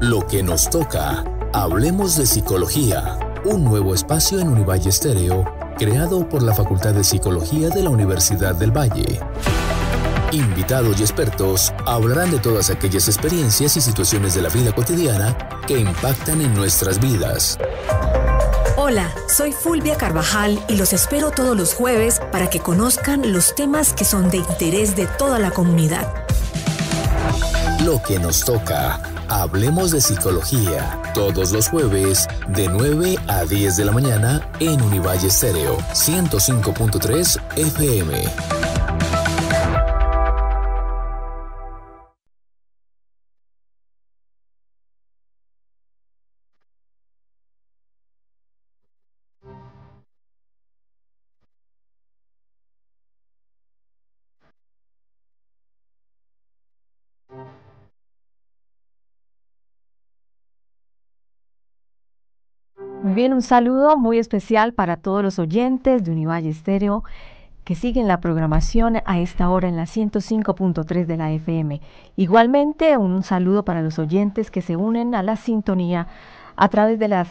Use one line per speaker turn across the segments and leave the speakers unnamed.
Lo que nos toca. Hablemos de psicología. Un nuevo espacio en Univalle Estéreo, creado por la Facultad de Psicología de la Universidad del Valle. Invitados y expertos hablarán de todas aquellas experiencias y situaciones de la vida cotidiana que impactan en nuestras vidas.
Hola, soy Fulvia Carvajal y los espero todos los jueves para que conozcan los temas que son de interés de toda la comunidad.
Lo que nos toca. Hablemos de psicología. Todos los jueves de 9 a 10 de la mañana en Univalle Estéreo 105.3 FM.
Bien, un saludo muy especial para todos los oyentes de Univalle Estéreo que siguen la programación a esta hora en la 105.3 de la FM. Igualmente, un saludo para los oyentes que se unen a la sintonía a través de la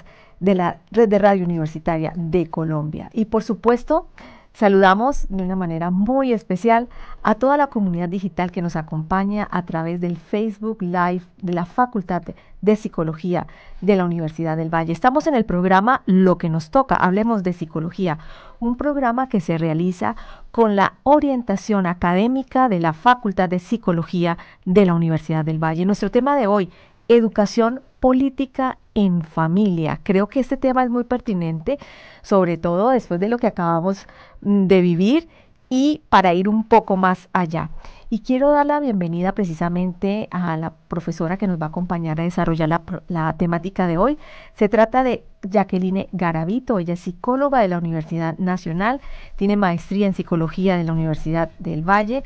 Red de Radio Universitaria de Colombia. Y por supuesto, saludamos de una manera muy especial a toda la comunidad digital que nos acompaña a través del Facebook Live de la Facultad de Psicología de la Universidad del Valle. Estamos en el programa Lo que nos toca, hablemos de psicología, un programa que se realiza con la orientación académica de la Facultad de Psicología de la Universidad del Valle. Nuestro tema de hoy, educación política en familia. Creo que este tema es muy pertinente, sobre todo después de lo que acabamos de vivir y para ir un poco más allá. Y quiero dar la bienvenida precisamente a la profesora que nos va a acompañar a desarrollar la temática de hoy. Se trata de Jacqueline Garavito. Ella es psicóloga de la Universidad Nacional, tiene maestría en psicología de la Universidad del Valle.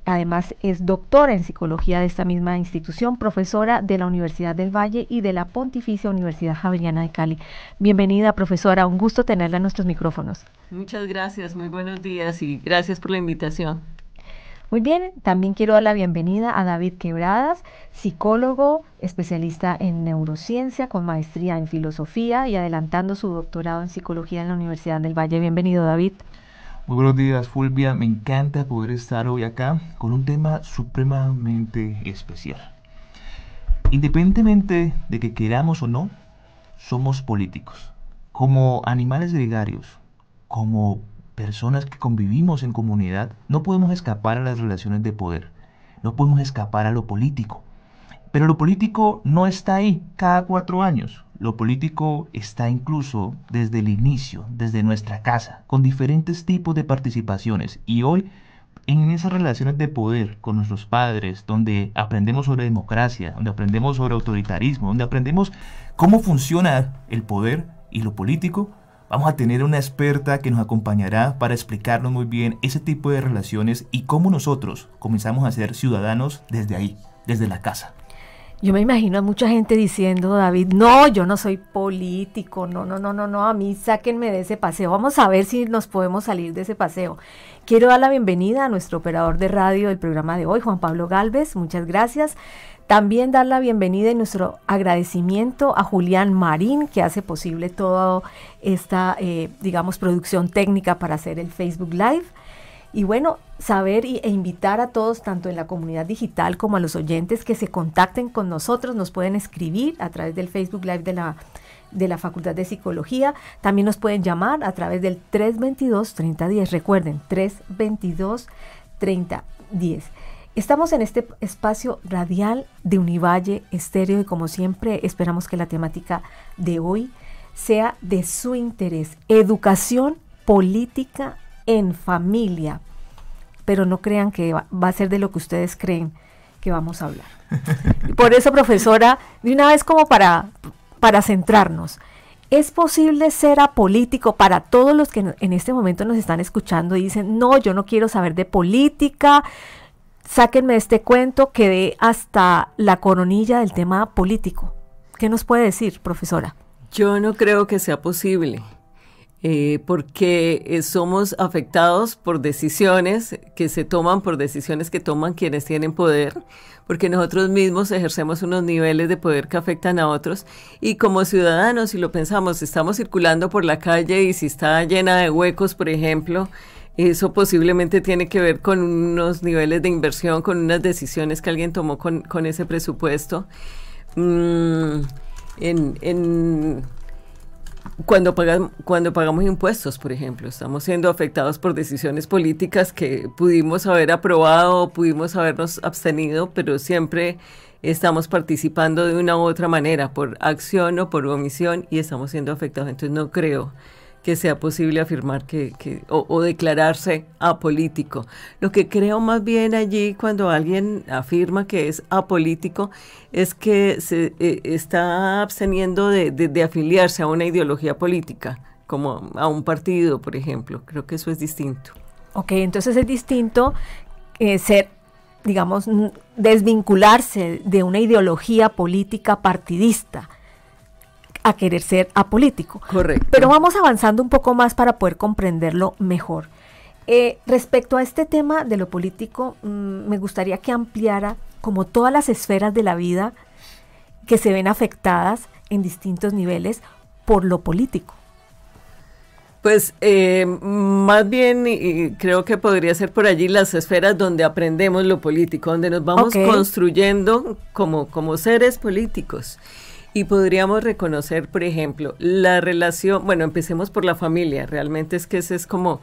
Además es doctora en psicología de esta misma institución, profesora de la Universidad del Valle y de la Pontificia Universidad Javeriana de Cali. Bienvenida, profesora, un gusto tenerla en nuestros micrófonos.
Muchas gracias, muy buenos días y gracias por la invitación.
Muy bien, también quiero dar la bienvenida a David Quebradas, psicólogo, especialista en neurociencia con maestría en filosofía y adelantando su doctorado en psicología en la Universidad del Valle. Bienvenido, David.
Muy buenos días, Fulvia. Me encanta poder estar hoy acá con un tema supremamente especial. Independientemente de que queramos o no, somos políticos. Como animales gregarios, como personas que convivimos en comunidad, no podemos escapar a las relaciones de poder. No podemos escapar a lo político. Pero lo político no está ahí cada 4 años. Lo político está incluso desde el inicio, desde nuestra casa, con diferentes tipos de participaciones. Y hoy, en esas relaciones de poder con nuestros padres, donde aprendemos sobre democracia, donde aprendemos sobre autoritarismo, donde aprendemos cómo funciona el poder y lo político, vamos a tener una experta que nos acompañará para explicarnos muy bien ese tipo de relaciones y cómo nosotros comenzamos a ser ciudadanos desde ahí, desde la casa.
Yo me imagino a mucha gente diciendo, David, no, yo no soy político, no, a mí sáquenme de ese paseo. Vamos a ver si nos podemos salir de ese paseo. Quiero dar la bienvenida a nuestro operador de radio del programa de hoy, Juan Pablo Galvez, muchas gracias. También dar la bienvenida y nuestro agradecimiento a Julián Marín, que hace posible toda esta, producción técnica para hacer el Facebook Live. Y bueno, saber e invitar a todos, tanto en la comunidad digital como a los oyentes, que se contacten con nosotros. Nos pueden escribir a través del Facebook Live de la Facultad de Psicología. También nos pueden llamar a través del 322-3010. Recuerden, 322-3010. Estamos en este espacio radial de Univalle Estéreo y como siempre esperamos que la temática de hoy sea de su interés. Educación política en familia, pero no crean que va a ser de lo que ustedes creen que vamos a hablar. Por eso, profesora, de una vez como para centrarnos, ¿es posible ser apolítico para todos los que en este momento nos están escuchando y dicen, no, yo no quiero saber de política, sáquenme de este cuento, quedé hasta la coronilla del tema político? ¿Qué nos puede decir, profesora?
Yo no creo que sea posible. porque somos afectados por decisiones que se toman, por decisiones que toman quienes tienen poder, porque nosotros mismos ejercemos unos niveles de poder que afectan a otros, y como ciudadanos, si lo pensamos, estamos circulando por la calle y si está llena de huecos, por ejemplo, eso posiblemente tiene que ver con unos niveles de inversión, con unas decisiones que alguien tomó con ese presupuesto. Cuando pagamos impuestos, por ejemplo, estamos siendo afectados por decisiones políticas que pudimos haber aprobado o pudimos habernos abstenido, pero siempre estamos participando de una u otra manera, por acción o por omisión, y estamos siendo afectados. Entonces no creo que sea posible afirmar o declararse apolítico. Lo que creo más bien allí cuando alguien afirma que es apolítico es que se está absteniendo de afiliarse a una ideología política, como a un partido, por ejemplo. Creo que eso es distinto.
Ok, entonces es distinto ser, digamos, desvincularse de una ideología política partidista a querer ser apolítico.
Correcto.
Pero vamos avanzando un poco más para poder comprenderlo mejor. Respecto a este tema de lo político, me gustaría que ampliara como todas las esferas de la vida que se ven afectadas en distintos niveles por lo político.
Pues más bien creo que podría ser por allí las esferas donde aprendemos lo político, donde nos vamos construyendo como seres políticos. Y podríamos reconocer, por ejemplo, la relación, bueno, empecemos por la familia, realmente es que ese es como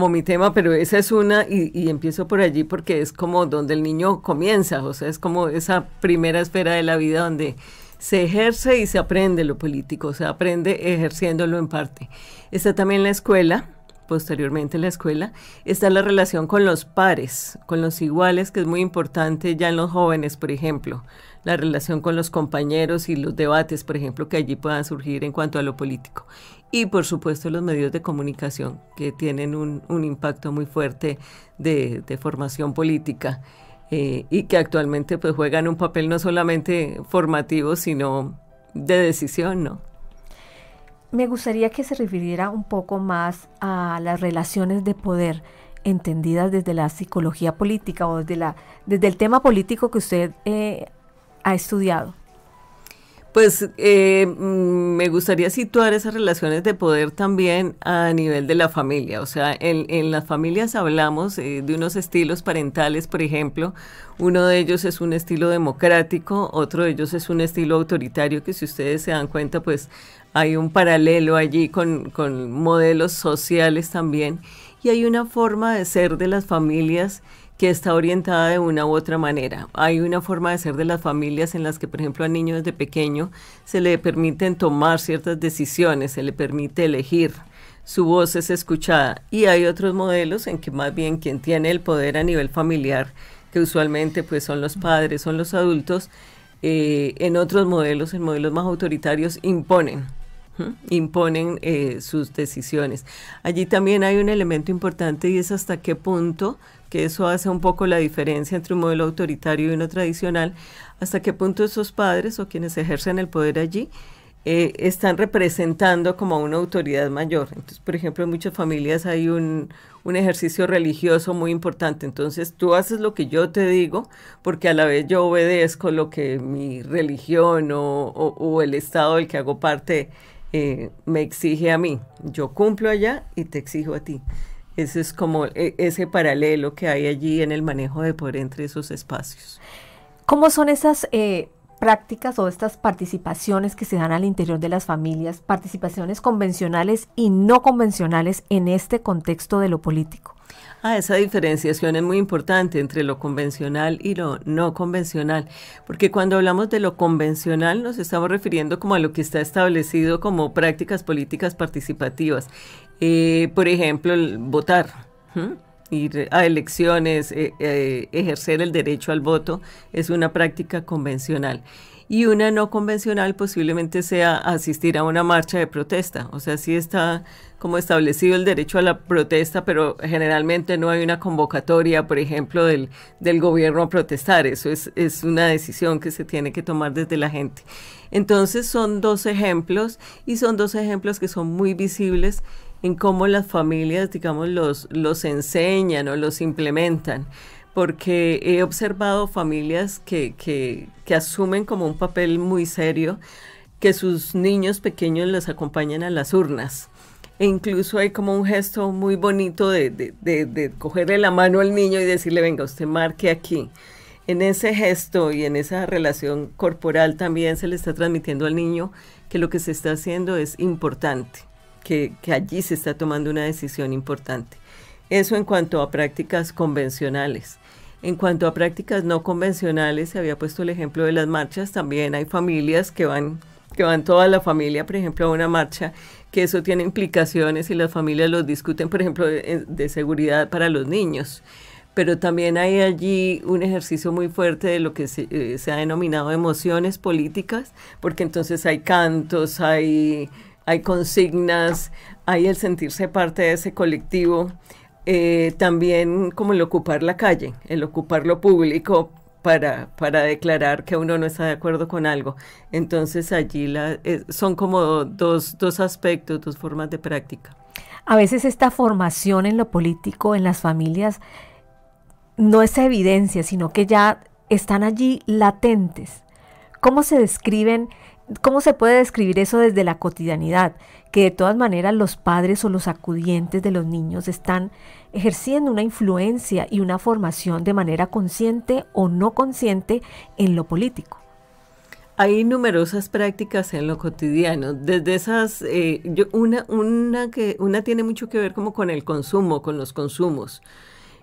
mi tema, pero esa es una, y empiezo por allí porque es como donde el niño comienza, o sea, es como esa primera esfera de la vida donde se ejerce y se aprende lo político, se aprende ejerciéndolo en parte. Está también la escuela, posteriormente la escuela, está la relación con los pares, con los iguales, que es muy importante ya en los jóvenes, por ejemplo, la relación con los compañeros y los debates, por ejemplo, que allí puedan surgir en cuanto a lo político. Y, por supuesto, los medios de comunicación, que tienen un impacto muy fuerte de formación política y que actualmente pues juegan un papel no solamente formativo, sino de decisión, ¿no?
Me gustaría que se refiriera un poco más a las relaciones de poder entendidas desde la psicología política o desde el tema político que usted ha estudiado.
Pues me gustaría situar esas relaciones de poder también a nivel de la familia. O sea, en las familias hablamos de unos estilos parentales, por ejemplo. Uno de ellos es un estilo democrático, otro de ellos es un estilo autoritario, que si ustedes se dan cuenta, pues hay un paralelo allí con modelos sociales también. Y hay una forma de ser de las familias que está orientada de una u otra manera. Hay una forma de ser de las familias en las que, por ejemplo, al niño desde pequeño se le permiten tomar ciertas decisiones, se le permite elegir, su voz es escuchada. Y hay otros modelos en que más bien quien tiene el poder a nivel familiar, que usualmente pues son los padres, son los adultos, en otros modelos, en modelos más autoritarios, imponen sus decisiones. Allí también hay un elemento importante y es hasta qué punto, que eso hace un poco la diferencia entre un modelo autoritario y uno tradicional, hasta qué punto esos padres o quienes ejercen el poder allí están representando como una autoridad mayor. Entonces, por ejemplo, en muchas familias hay un ejercicio religioso muy importante. Entonces, tú haces lo que yo te digo, porque a la vez yo obedezco lo que mi religión o el estado del que hago parte me exige a mí. Yo cumplo allá y te exijo a ti. Ese es como ese paralelo que hay allí en el manejo de poder entre esos espacios.
¿Cómo son esas prácticas o estas participaciones que se dan al interior de las familias, participaciones convencionales y no convencionales en este contexto de lo político?
Esa diferenciación es muy importante entre lo convencional y lo no convencional, porque cuando hablamos de lo convencional nos estamos refiriendo como a lo que está establecido como prácticas políticas participativas. Por ejemplo, votar, ir a elecciones, ejercer el derecho al voto es una práctica convencional. Y una no convencional posiblemente sea asistir a una marcha de protesta. O sea, sí está como establecido el derecho a la protesta, pero generalmente no hay una convocatoria, por ejemplo, del gobierno a protestar. Eso es una decisión que se tiene que tomar desde la gente. Entonces son dos ejemplos, y son dos ejemplos que son muy visibles en cómo las familias, digamos, los enseñan o los implementan, porque he observado familias que asumen como un papel muy serio que sus niños pequeños los acompañan a las urnas. E incluso hay como un gesto muy bonito de cogerle la mano al niño y decirle, venga, usted marque aquí. En ese gesto y en esa relación corporal también se le está transmitiendo al niño que lo que se está haciendo es importante, que allí se está tomando una decisión importante. Eso en cuanto a prácticas convencionales. En cuanto a prácticas no convencionales, se había puesto el ejemplo de las marchas, también hay familias que van toda la familia, por ejemplo, a una marcha, que eso tiene implicaciones y las familias los discuten, por ejemplo, de seguridad para los niños. Pero también hay allí un ejercicio muy fuerte de lo que se ha denominado emociones políticas, porque entonces hay cantos, hay consignas, hay el sentirse parte de ese colectivo, también como el ocupar la calle, el ocupar lo público para declarar que uno no está de acuerdo con algo. Entonces allí son como dos aspectos, dos formas de práctica.
A veces esta formación en lo político en las familias no es evidencia, sino que ya están allí latentes. ¿Cómo se puede describir eso desde la cotidianidad? Que de todas maneras los padres o los acudientes de los niños están ejerciendo una influencia y una formación de manera consciente o no consciente en lo político.
Hay numerosas prácticas en lo cotidiano, desde esas, una tiene mucho que ver como con el consumo, con los consumos.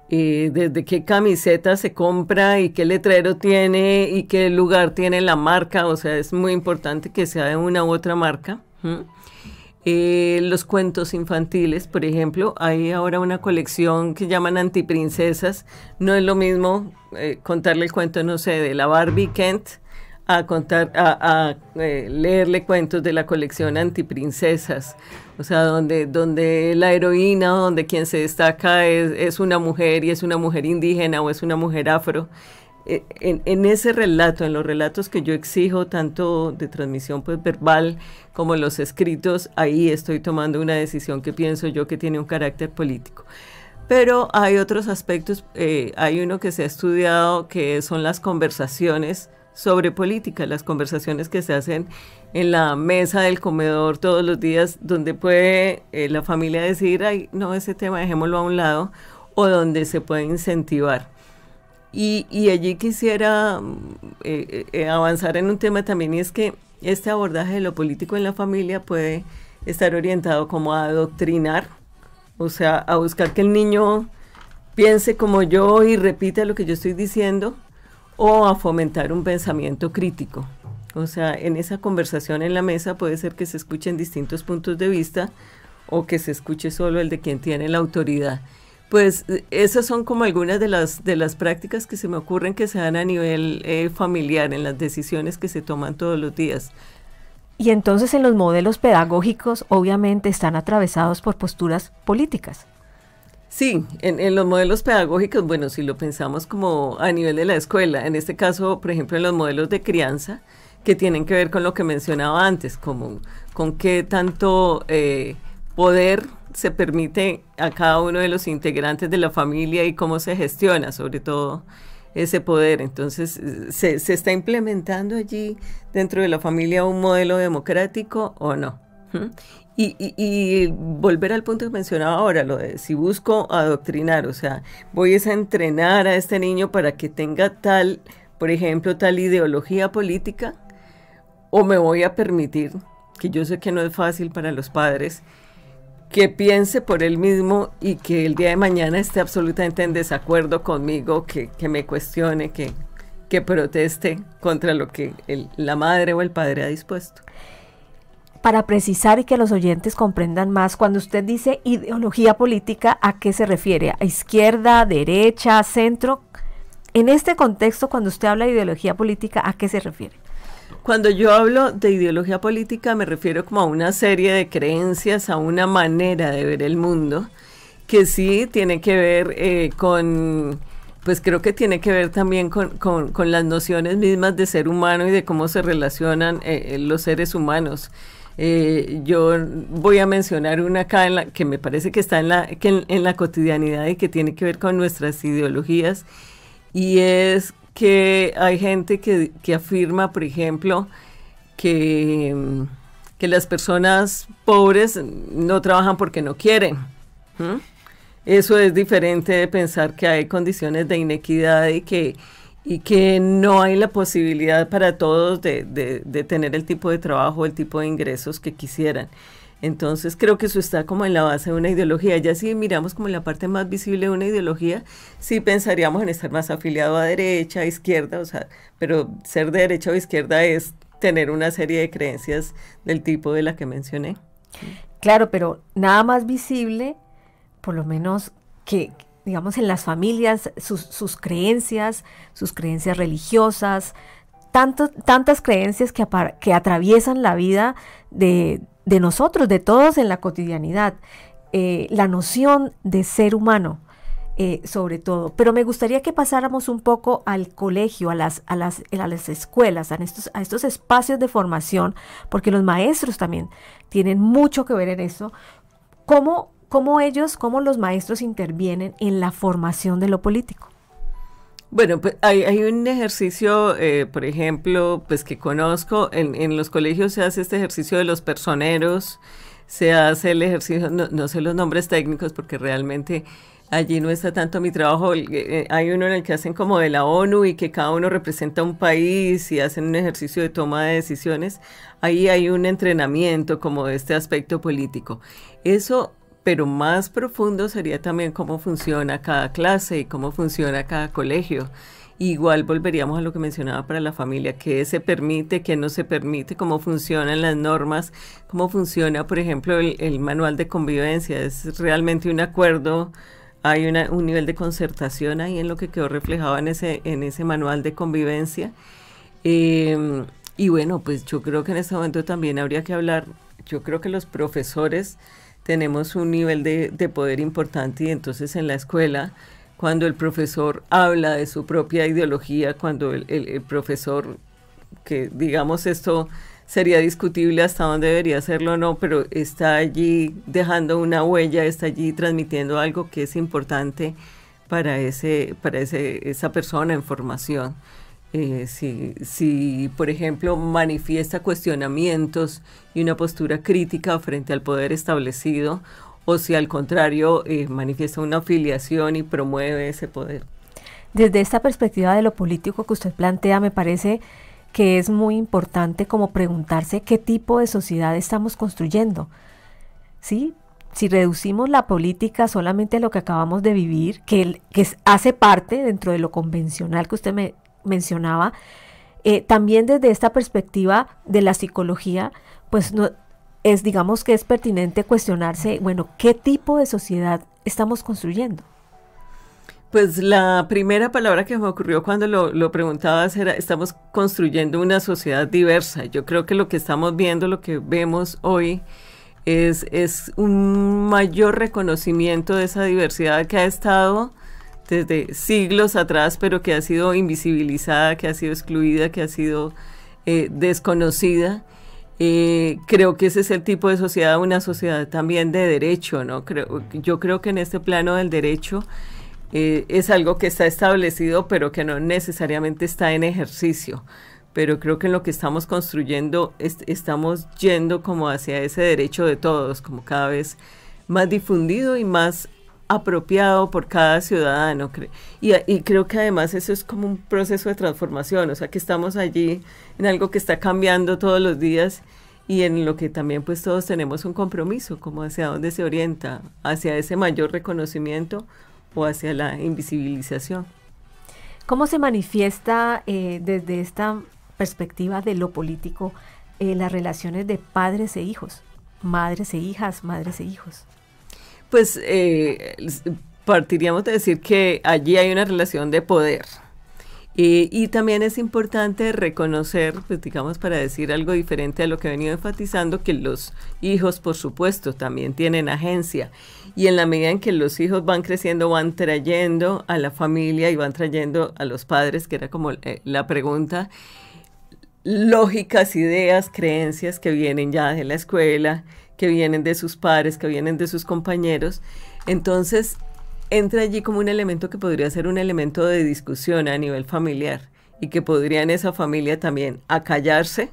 Desde qué camiseta se compra y qué letrero tiene y qué lugar tiene la marca, o sea, es muy importante que sea de una u otra marca. Los cuentos infantiles, por ejemplo, hay ahora una colección que llaman Antiprincesas. No es lo mismo contarle el cuento, no sé, de la Barbie Kent a leerle cuentos de la colección Antiprincesas, o sea, donde la heroína, donde quien se destaca es una mujer y es una mujer indígena o es una mujer afro. En ese relato, en los relatos que yo exijo, tanto de transmisión pues verbal como los escritos, ahí estoy tomando una decisión que pienso yo que tiene un carácter político. Pero hay otros aspectos, hay uno que se ha estudiado que son las conversaciones sobre política, las conversaciones que se hacen en la mesa del comedor todos los días, donde puede la familia decir, ay, no, ese tema dejémoslo a un lado, o donde se puede incentivar. Y allí quisiera avanzar en un tema también, y es que este abordaje de lo político en la familia puede estar orientado como a adoctrinar, o sea, a buscar que el niño piense como yo y repita lo que yo estoy diciendo, o a fomentar un pensamiento crítico. O sea, en esa conversación en la mesa puede ser que se escuchen distintos puntos de vista o que se escuche solo el de quien tiene la autoridad. Pues esas son como algunas de las prácticas que se me ocurren que se dan a nivel familiar, en las decisiones que se toman todos los días.
Y entonces en los modelos pedagógicos obviamente están atravesados por posturas políticas.
Sí, en los modelos pedagógicos, bueno, si lo pensamos como a nivel de la escuela, en este caso, por ejemplo, en los modelos de crianza, que tienen que ver con lo que mencionaba antes, como con qué tanto poder se permite a cada uno de los integrantes de la familia y cómo se gestiona, sobre todo, ese poder. Entonces, ¿se está implementando allí dentro de la familia un modelo democrático o no? Y volver al punto que mencionaba ahora, lo de si busco adoctrinar, o sea, voy a entrenar a este niño para que tenga tal, por ejemplo, tal ideología política, o me voy a permitir, que yo sé que no es fácil para los padres, que piense por él mismo y que el día de mañana esté absolutamente en desacuerdo conmigo, que me cuestione, que proteste contra lo que la madre o el padre ha dispuesto.
Para precisar y que los oyentes comprendan más, cuando usted dice ideología política, ¿a qué se refiere? ¿A izquierda, derecha, centro? En este contexto, cuando usted habla de ideología política, ¿a qué se refiere?
Cuando yo hablo de ideología política me refiero como a una serie de creencias, a una manera de ver el mundo, que sí tiene que ver pues creo que tiene que ver también con las nociones mismas de ser humano y de cómo se relacionan los seres humanos. Yo voy a mencionar una acá que me parece que está en la cotidianidad y que tiene que ver con nuestras ideologías, y es que hay gente que afirma, por ejemplo, que las personas pobres no trabajan porque no quieren. Eso es diferente de pensar que hay condiciones de inequidad y que no hay la posibilidad para todos de tener el tipo de trabajo, el tipo de ingresos que quisieran. Entonces creo que eso está como en la base de una ideología. Ya si miramos como la parte más visible de una ideología, sí pensaríamos en estar más afiliado a derecha, a izquierda, o sea, pero ser de derecha o izquierda es tener una serie de creencias del tipo de la que mencioné.
Claro, pero nada más visible, por lo menos que, digamos, en las familias, sus creencias religiosas, tantas creencias que atraviesan la vida de nosotros, de todos en la cotidianidad, la noción de ser humano, sobre todo. Pero me gustaría que pasáramos un poco al colegio, a las escuelas, a estos espacios de formación, porque los maestros también tienen mucho que ver en eso. ¿Cómo los maestros intervienen en la formación de lo político?
Bueno, pues hay un ejercicio, por ejemplo, pues que conozco, en los colegios se hace este ejercicio de los personeros, se hace el ejercicio, no sé los nombres técnicos porque realmente allí no está tanto mi trabajo. Hay uno en el que hacen como de la ONU y que cada uno representa un país y hacen un ejercicio de toma de decisiones. Ahí hay un entrenamiento como de este aspecto político. Eso, pero más profundo sería también cómo funciona cada clase y cómo funciona cada colegio. Igual volveríamos a lo que mencionaba para la familia, qué se permite, qué no se permite, cómo funcionan las normas, cómo funciona, por ejemplo, el manual de convivencia. Es realmente un acuerdo, hay un nivel de concertación ahí en lo que quedó reflejado en ese manual de convivencia. Y bueno, pues yo creo que en este momento también habría que hablar, yo creo que los profesores tenemos un nivel de poder importante, y entonces en la escuela, cuando el profesor habla de su propia ideología, cuando el profesor, que digamos esto sería discutible hasta dónde debería hacerlo o no, pero está allí dejando una huella, está allí transmitiendo algo que es importante para esa persona en formación. Si, por ejemplo, manifiesta cuestionamientos y una postura crítica frente al poder establecido, o si al contrario manifiesta una afiliación y promueve ese poder.
Desde esta perspectiva de lo político que usted plantea, me parece que es muy importante como preguntarse qué tipo de sociedad estamos construyendo, ¿sí? Si reducimos la política solamente a lo que acabamos de vivir, que hace parte dentro de lo convencional que usted me mencionaba, también desde esta perspectiva de la psicología, pues digamos que es pertinente cuestionarse, bueno, ¿qué tipo de sociedad estamos construyendo?
Pues la primera palabra que me ocurrió cuando lo preguntabas era, estamos construyendo una sociedad diversa. Yo creo que lo que estamos viendo, lo que vemos hoy, es un mayor reconocimiento de esa diversidad que ha estado desde siglos atrás, pero que ha sido invisibilizada, que ha sido excluida, que ha sido desconocida. Creo que ese es el tipo de sociedad, una sociedad también de derecho, ¿no? Yo creo que en este plano del derecho es algo que está establecido, pero que no necesariamente está en ejercicio. Pero creo que en lo que estamos construyendo estamos yendo como hacia ese derecho de todos, como cada vez más difundido y más apropiado por cada ciudadano. Y creo que además eso es como un proceso de transformación, o sea que estamos allí en algo que está cambiando todos los días y en lo que también pues todos tenemos un compromiso, como hacia dónde se orienta, hacia ese mayor reconocimiento o hacia la invisibilización.
¿Cómo se manifiesta desde esta perspectiva de lo político las relaciones de padres e hijos, madres e hijas, madres e hijos?
Pues partiríamos de decir que allí hay una relación de poder. Y también es importante reconocer, pues digamos, para decir algo diferente a lo que he venido enfatizando, que los hijos, por supuesto, también tienen agencia. Y en la medida en que los hijos van creciendo, van trayendo a la familia y van trayendo a los padres, que era como la pregunta, lógicas, ideas, creencias que vienen ya de la escuela, que vienen de sus pares, que vienen de sus compañeros. Entonces entra allí como un elemento que podría ser un elemento de discusión a nivel familiar y que podría en esa familia también acallarse,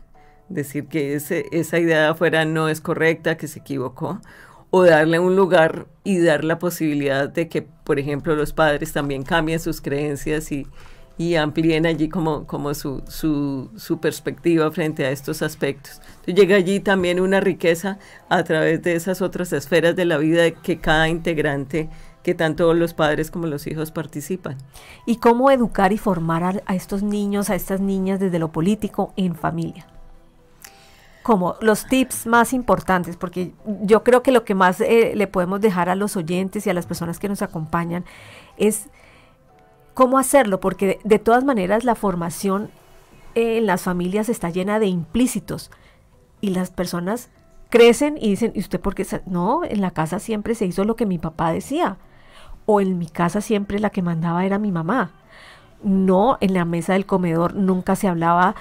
decir que esa idea de afuera no es correcta, que se equivocó, o darle un lugar y dar la posibilidad de que, por ejemplo, los padres también cambien sus creencias y amplíen allí como su perspectiva frente a estos aspectos. Entonces llega allí también una riqueza a través de esas otras esferas de la vida de que cada integrante, que tanto los padres como los hijos participan.
¿Y cómo educar y formar a estos niños, a estas niñas desde lo político en familia? Como los tips más importantes, porque yo creo que lo que más le podemos dejar a los oyentes y a las personas que nos acompañan es cómo hacerlo, porque de todas maneras la formación en las familias está llena de implícitos y las personas crecen y dicen, ¿y usted por qué? No, en la casa siempre se hizo lo que mi papá decía, o en mi casa siempre la que mandaba era mi mamá. No, en la mesa del comedor nunca se hablaba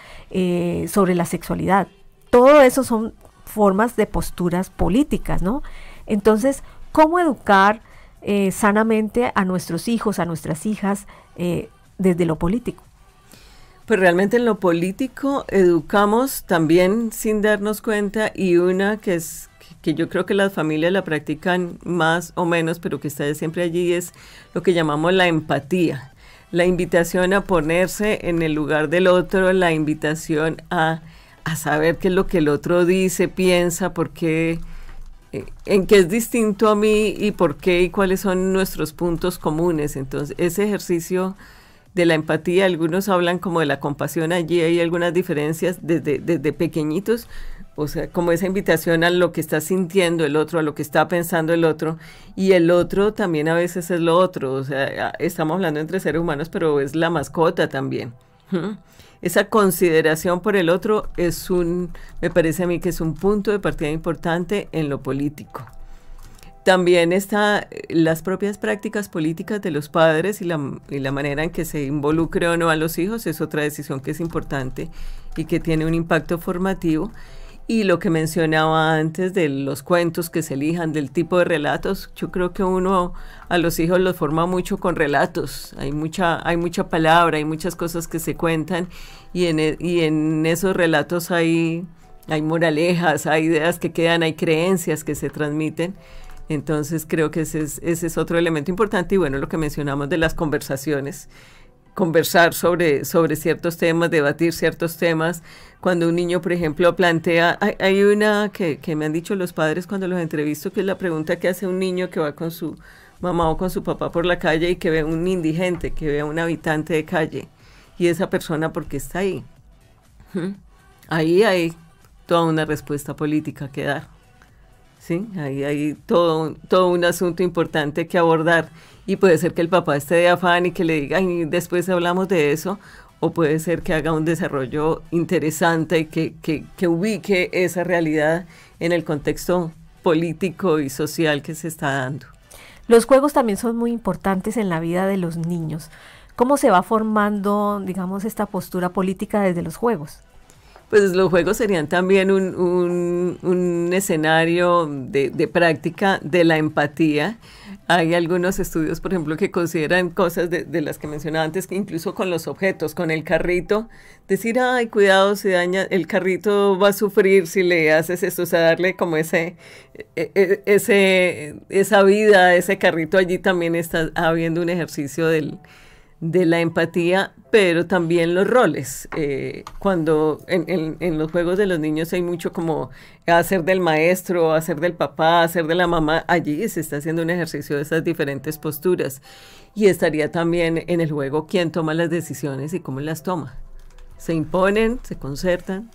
sobre la sexualidad. Todo eso son formas de posturas políticas, ¿no? Entonces, ¿cómo educar sanamente a nuestros hijos, a nuestras hijas, desde lo político?
Pues realmente en lo político educamos también sin darnos cuenta, y una que yo creo que las familias la practican más o menos, pero que está siempre allí, es lo que llamamos la empatía. La invitación a ponerse en el lugar del otro, la invitación a saber qué es lo que el otro dice, piensa, por qué, en qué es distinto a mí y por qué y cuáles son nuestros puntos comunes. Entonces, ese ejercicio de la empatía, algunos hablan como de la compasión, allí hay algunas diferencias desde pequeñitos, o sea, como esa invitación a lo que está sintiendo el otro, a lo que está pensando el otro, y el otro también a veces es lo otro, o sea, estamos hablando entre seres humanos, pero es la mascota también. Esa consideración por el otro me parece a mí que es un punto de partida importante en lo político. También está las propias prácticas políticas de los padres y la manera en que se involucre o no a los hijos es otra decisión que es importante y que tiene un impacto formativo. Y lo que mencionaba antes de los cuentos que se elijan, del tipo de relatos, yo creo que uno a los hijos los forma mucho con relatos. Hay mucha palabra, hay muchas cosas que se cuentan y en esos relatos hay moralejas, hay ideas que quedan, hay creencias que se transmiten. Entonces creo que ese es otro elemento importante. Y bueno, lo que mencionamos de las conversaciones, conversar sobre ciertos temas, debatir ciertos temas. Cuando un niño, por ejemplo, plantea, hay una que me han dicho los padres cuando los entrevisto, que es la pregunta que hace un niño que va con su mamá o con su papá por la calle y que ve a un indigente, que ve a un habitante de calle, y esa persona, ¿por qué está ahí? Ahí hay toda una respuesta política que dar. ¿Sí? Ahí hay todo un asunto importante que abordar, y puede ser que el papá esté de afán y que le diga, y después hablamos de eso, o puede ser que haga un desarrollo interesante y que ubique esa realidad en el contexto político y social que se está dando.
Los juegos también son muy importantes en la vida de los niños. ¿Cómo se va formando, digamos, esta postura política desde los juegos?
Pues los juegos serían también un escenario de práctica de la empatía. Hay algunos estudios, por ejemplo, que consideran cosas de las que mencionaba antes, que incluso con los objetos, con el carrito, decir, ay, cuidado, se daña, el carrito va a sufrir si le haces esto, o sea, darle como esa vida a ese carrito. Allí también está habiendo un ejercicio de la empatía, pero también los roles. Cuando en los juegos de los niños hay mucho como hacer del maestro, hacer del papá, hacer de la mamá, allí se está haciendo un ejercicio de esas diferentes posturas. Y estaría también en el juego quién toma las decisiones y cómo las toma. Se imponen, se concertan.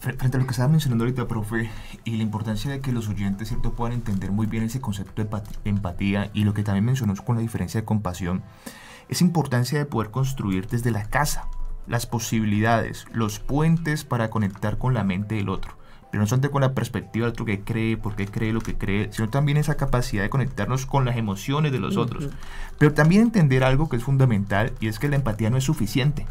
Frente a lo que estaba mencionando ahorita, profe, y la importancia de que los oyentes, ¿cierto?, puedan entender muy bien ese concepto de empatía, y lo que también mencionó con la diferencia de compasión, es importancia de poder construir desde la casa las posibilidades, los puentes para conectar con la mente del otro, pero no solamente con la perspectiva del otro que cree, por qué cree lo que cree, sino también esa capacidad de conectarnos con las emociones de los otros. Pero también entender algo que es fundamental, y es que la empatía no es suficiente.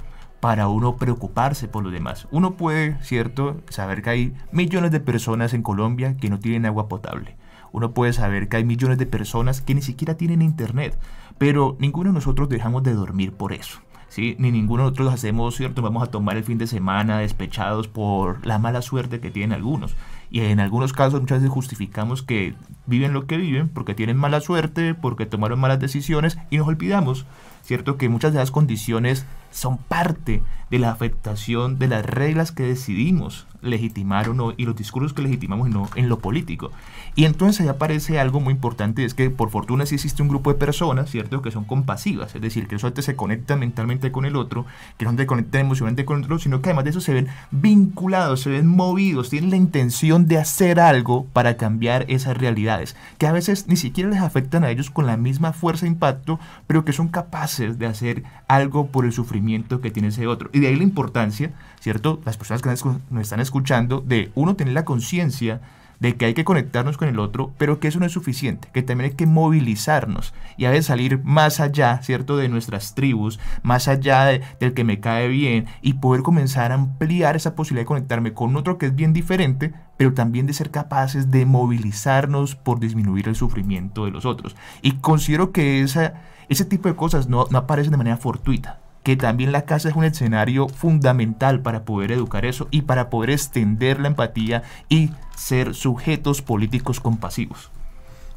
para uno preocuparse por los demás. Uno puede, ¿cierto?, saber que hay millones de personas en Colombia que no tienen agua potable. Uno puede saber que hay millones de personas que ni siquiera tienen internet, pero ninguno de nosotros dejamos de dormir por eso, ¿sí? Ni ninguno de nosotros hacemos, ¿cierto?, vamos a tomar el fin de semana despechados por la mala suerte que tienen algunos. Y en algunos casos muchas veces justificamos que viven lo que viven porque tienen mala suerte, porque tomaron malas decisiones, y nos olvidamos, ¿cierto?, que muchas de las condiciones son parte de la afectación de las reglas que decidimos legitimar o no, y los discursos que legitimamos no en lo político. Y entonces ahí aparece algo muy importante, es que por fortuna sí existe un grupo de personas, ¿cierto?, que son compasivas, es decir, que no solamente se conectan mentalmente con el otro, que no se conectan emocionalmente con el otro, sino que además de eso se ven vinculados, se ven movidos, tienen la intención de hacer algo para cambiar esas realidades, que a veces ni siquiera les afectan a ellos con la misma fuerza e impacto, pero que son capaces de hacer algo por el sufrimiento que tiene ese otro. Y de ahí la importancia, ¿cierto?, las personas que nos están escuchando, de uno tener la conciencia de que hay que conectarnos con el otro, pero que eso no es suficiente, que también hay que movilizarnos y a veces salir más allá, ¿cierto?, de nuestras tribus, más allá del que me cae bien, y poder comenzar a ampliar esa posibilidad de conectarme con otro que es bien diferente, pero también de ser capaces de movilizarnos por disminuir el sufrimiento de los otros. Y considero que ese tipo de cosas no aparecen de manera fortuita, que también la casa es un escenario fundamental para poder educar eso y para poder extender la empatía y ser sujetos políticos compasivos.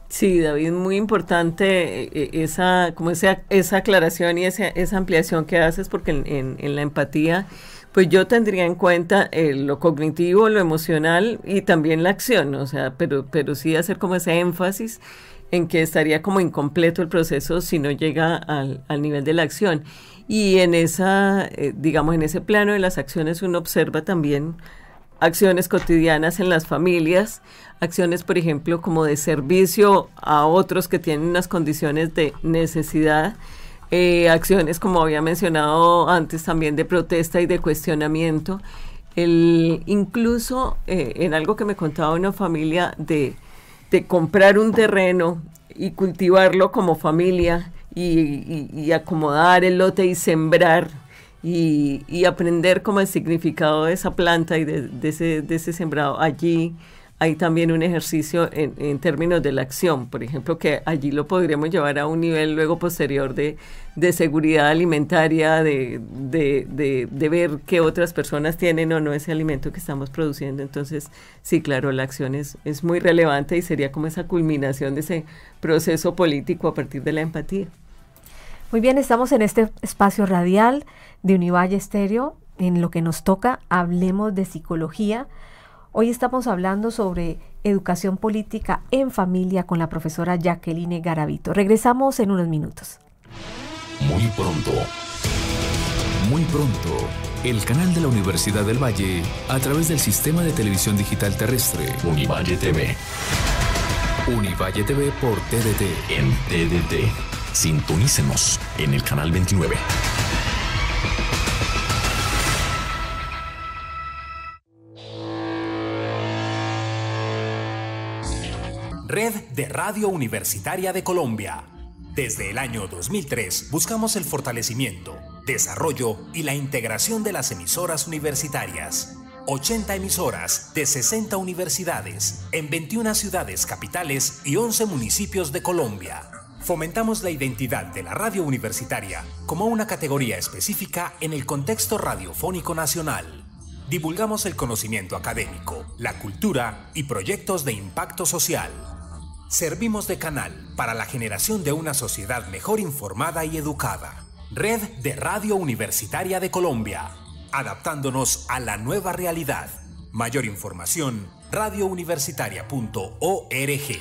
Sí, David, muy importante esa aclaración y esa ampliación que haces, porque en la empatía, pues yo tendría en cuenta lo cognitivo, lo emocional y también la acción, o sea, pero sí hacer como ese énfasis en que estaría como incompleto el proceso si no llega al nivel de la acción. Y en digamos, en ese plano de las acciones uno observa también acciones cotidianas en las familias, acciones, por ejemplo, como de servicio a otros que tienen unas condiciones de necesidad, acciones, como había mencionado antes, también de protesta y de cuestionamiento. Incluso en algo que me contaba una familia de comprar un terreno y cultivarlo como familia, y acomodar el lote y sembrar y aprender como el significado de esa planta y de ese sembrado. Allí hay también un ejercicio en términos de la acción, por ejemplo, que allí lo podríamos llevar a un nivel luego posterior de seguridad alimentaria, de ver que otras personas tienen o no ese alimento que estamos produciendo. Entonces, sí, claro, la acción es muy relevante y sería como esa culminación de ese proceso político a partir de la empatía.
Muy bien, estamos en este espacio radial de Univalle Estéreo. En lo que nos toca, hablemos de psicología. Hoy estamos hablando sobre educación política en familia con la profesora Jacqueline Garavito. Regresamos en unos minutos.
Muy pronto, el canal de la Universidad del Valle a través del sistema de televisión digital terrestre Univalle TV. Univalle TV por TDT.
En TDT. Sintonícenos en el canal 29.
Red de Radio Universitaria de Colombia. Desde el año 2003 buscamos el fortalecimiento, desarrollo y la integración de las emisoras universitarias. 80 emisoras de 60 universidades en 21 ciudades capitales y 11 municipios de Colombia. Fomentamos la identidad de la radio universitaria como una categoría específica en el contexto radiofónico nacional. Divulgamos el conocimiento académico, la cultura y proyectos de impacto social. Servimos de canal para la generación de una sociedad mejor informada y educada. Red de Radio Universitaria de Colombia, adaptándonos a la nueva realidad. Mayor información, radiouniversitaria.org.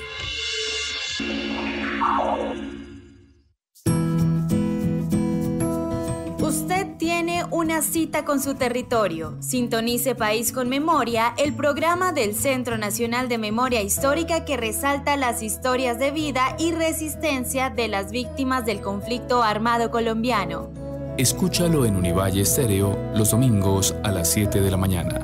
Usted tiene una cita con su territorio. Sintonice País con Memoria, el programa del Centro Nacional de Memoria Histórica que resalta las historias de vida y resistencia de las víctimas del conflicto armado colombiano.
Escúchalo en Univalle Estéreo los domingos a las 7 de la mañana.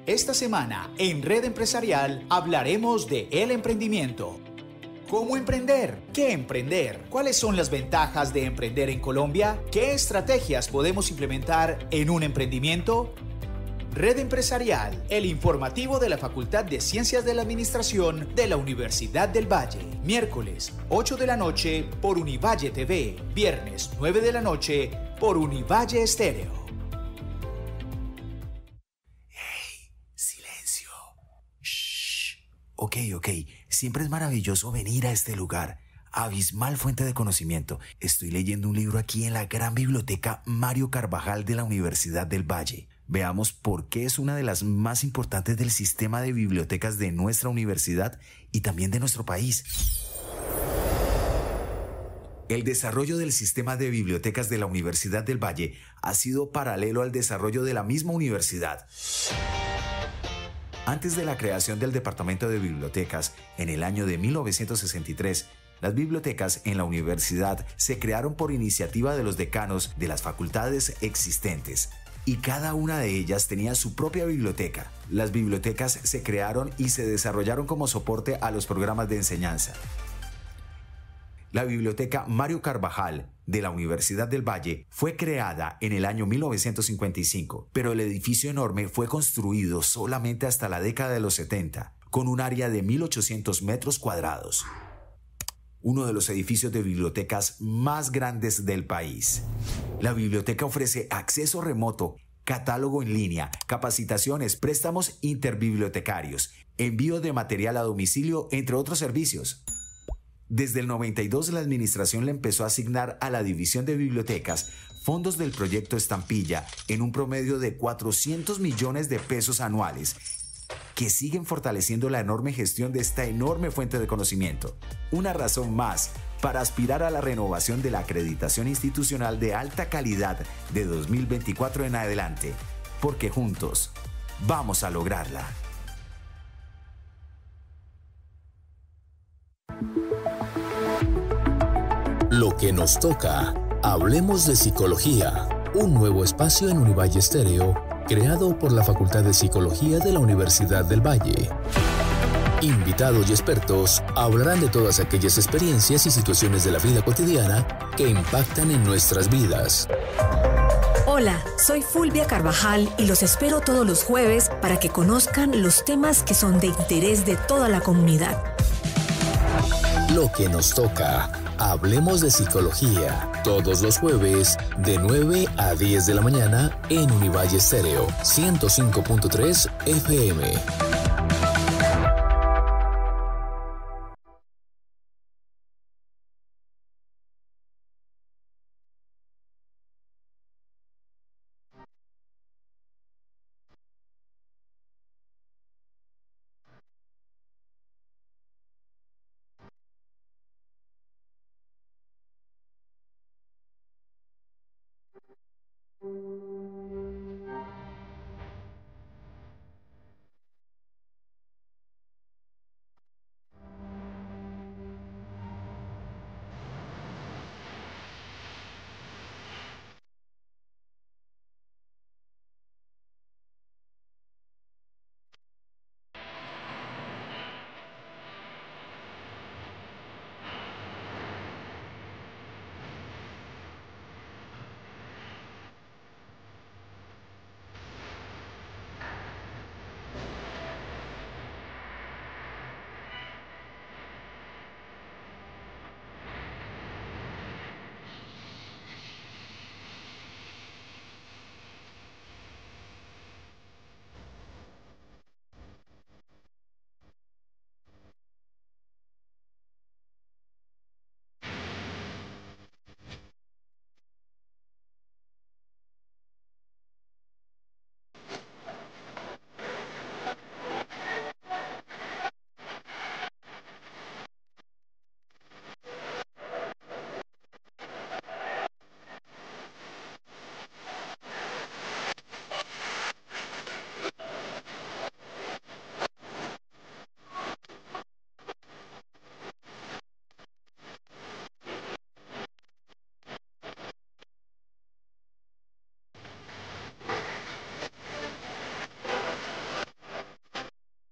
Esta semana, en Red Empresarial, hablaremos de el emprendimiento. ¿Cómo emprender? ¿Qué emprender? ¿Cuáles son las ventajas de emprender en Colombia? ¿Qué estrategias podemos implementar en un emprendimiento? Red Empresarial, el informativo de la Facultad de Ciencias de la Administración de la Universidad del Valle. Miércoles, 8 de la noche por Univalle TV. Viernes, 9 de la noche por Univalle Estéreo.
¡Hey! ¡Silencio! ¡Shh! Ok. Siempre es maravilloso venir a este lugar. Abismal fuente de conocimiento. Estoy leyendo un libro aquí en la gran biblioteca Mario Carvajal de la Universidad del Valle. Veamos por qué es una de las más importantes del sistema de bibliotecas de nuestra universidad y también de nuestro país. El desarrollo del sistema de bibliotecas de la Universidad del Valle ha sido paralelo al desarrollo de la misma universidad. Antes de la creación del Departamento de Bibliotecas, en el año de 1963, las bibliotecas en la universidad se crearon por iniciativa de los decanos de las facultades existentes, y cada una de ellas tenía su propia biblioteca. Las bibliotecas se crearon y se desarrollaron como soporte a los programas de enseñanza. La biblioteca Mario Carvajal de la Universidad del Valle fue creada en el año 1955, pero el edificio enorme fue construido solamente hasta la década de los 70, con un área de 1.800 metros cuadrados. Uno de los edificios de bibliotecas más grandes del país. La biblioteca ofrece acceso remoto, catálogo en línea, capacitaciones, préstamos interbibliotecarios, envío de material a domicilio, entre otros servicios. Desde el 92 la administración le empezó a asignar a la División de Bibliotecas fondos del proyecto Estampilla en un promedio de 400 millones de pesos anuales, que siguen fortaleciendo la enorme gestión de esta enorme fuente de conocimiento. Una razón más para aspirar a la renovación de la acreditación institucional de alta calidad de 2024 en adelante, porque juntos vamos a lograrla.
Lo que nos toca. Hablemos de psicología. Un nuevo espacio en Univalle Estéreo, creado por la Facultad de Psicología de la Universidad del Valle. Invitados y expertos hablarán de todas aquellas experiencias y situaciones de la vida cotidiana que impactan en nuestras vidas.
Hola, soy Fulvia Carvajal y los espero todos los jueves para que conozcan los temas que son de interés de toda la comunidad.
Lo que nos toca. Hablemos de psicología. Todos los jueves de 9 a 10 de la mañana en Univalle Estéreo 105.3 FM.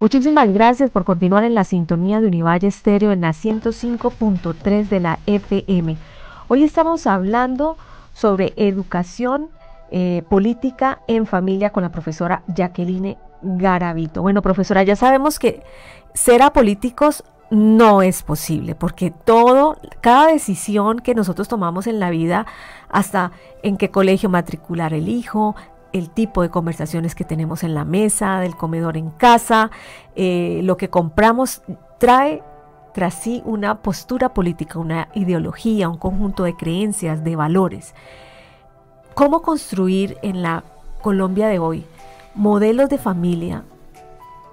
Muchísimas gracias por continuar en la sintonía de Univalle Estéreo en la 105.3 de la FM. Hoy estamos hablando sobre educación política en familia con la profesora Jacqueline Garavito. Bueno, profesora, ya sabemos que ser apolíticos no es posible, porque cada decisión que nosotros tomamos en la vida, hasta en qué colegio matricular el hijo, el tipo de conversaciones que tenemos en la mesa, del comedor en casa, lo que compramos, trae tras sí una postura política, una ideología, un conjunto de creencias, de valores. ¿Cómo construir en la Colombia de hoy modelos de familia,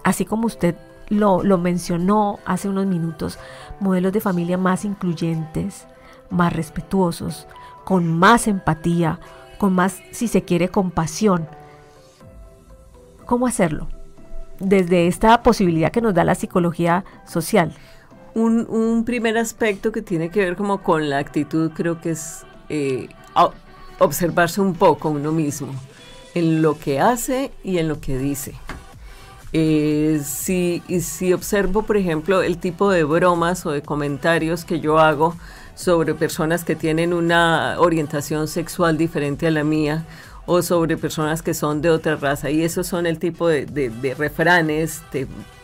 así como usted lo mencionó hace unos minutos, modelos de familia más incluyentes, más respetuosos, con más empatía, con más, si se quiere, compasión? ¿Cómo hacerlo? Desde esta posibilidad que nos da la psicología social.
Un primer aspecto que tiene que ver como con la actitud, creo que es observarse un poco uno mismo, en lo que hace y en lo que dice. Si observo, por ejemplo, el tipo de bromas o de comentarios que yo hago sobre personas que tienen una orientación sexual diferente a la mía, o sobre personas que son de otra raza, y esos son el tipo de refranes,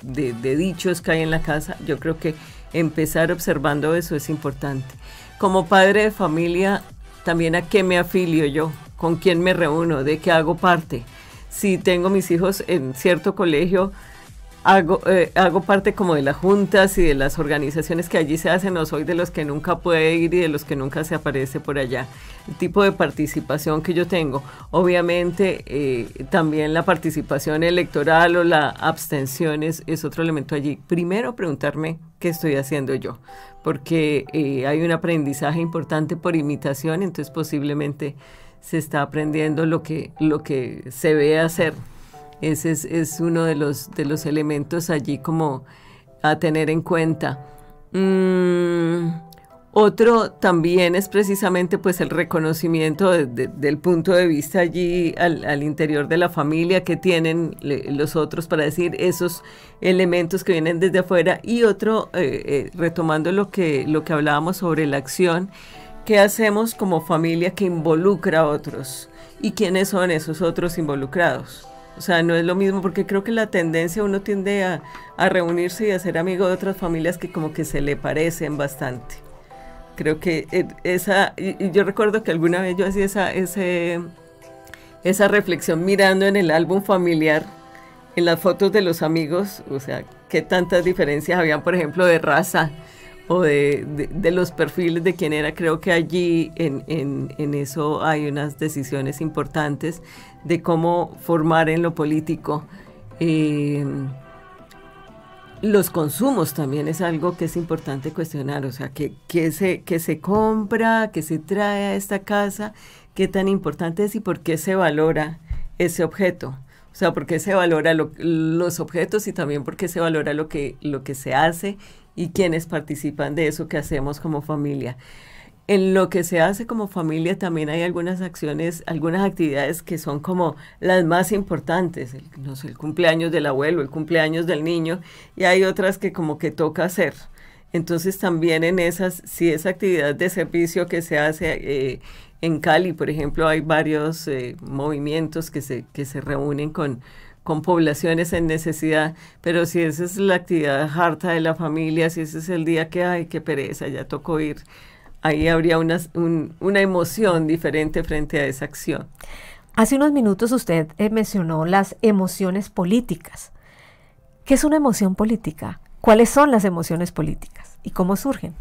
de dichos que hay en la casa, yo creo que empezar observando eso es importante. Como padre de familia, también a qué me afilio yo, con quién me reúno, de qué hago parte. Si tengo mis hijos en cierto colegio, hago parte como de las juntas y de las organizaciones que allí se hacen, o soy de los que nunca puede ir y de los que nunca se aparece por allá. El tipo de participación que yo tengo. Obviamente también la participación electoral o la abstención es otro elemento allí. Primero preguntarme qué estoy haciendo yo, porque hay un aprendizaje importante por imitación, entonces posiblemente se está aprendiendo lo que se ve hacer. Ese es uno de los elementos allí como a tener en cuenta. Otro también es precisamente pues el reconocimiento del punto de vista allí al interior de la familia que tienen los otros para decir esos elementos que vienen desde afuera. Y otro, retomando lo que hablábamos sobre la acción, ¿qué hacemos como familia que involucra a otros? ¿Y quiénes son esos otros involucrados? O sea, no es lo mismo, porque creo que la tendencia, uno tiende a reunirse y a ser amigo de otras familias que como que se le parecen bastante. Creo que yo recuerdo que alguna vez yo hacía esa reflexión mirando en el álbum familiar, en las fotos de los amigos, o sea, qué tantas diferencias habían, por ejemplo, de raza o de los perfiles de quién era. Creo que allí en eso hay unas decisiones importantes de cómo formar en lo político. Los consumos también es algo que es importante cuestionar, o sea, que se compra, que se trae a esta casa, qué tan importante es y por qué se valora ese objeto. O sea, por qué se valora los objetos y también por qué se valora lo que se hace y quienes participan de eso que hacemos como familia. En lo que se hace como familia también hay algunas acciones, algunas actividades que son como las más importantes, el cumpleaños del abuelo, el cumpleaños del niño, y hay otras que como que toca hacer. Entonces también en esas, si esa actividad de servicio que se hace en Cali, por ejemplo, hay varios movimientos que se reúnen con poblaciones en necesidad, pero si esa es la actividad harta de la familia, si ese es el día que, ay, qué pereza, ya tocó ir, ahí habría una emoción diferente frente a esa acción.
Hace unos minutos usted mencionó las emociones políticas. ¿Qué es una emoción política? ¿Cuáles son las emociones políticas y cómo surgen?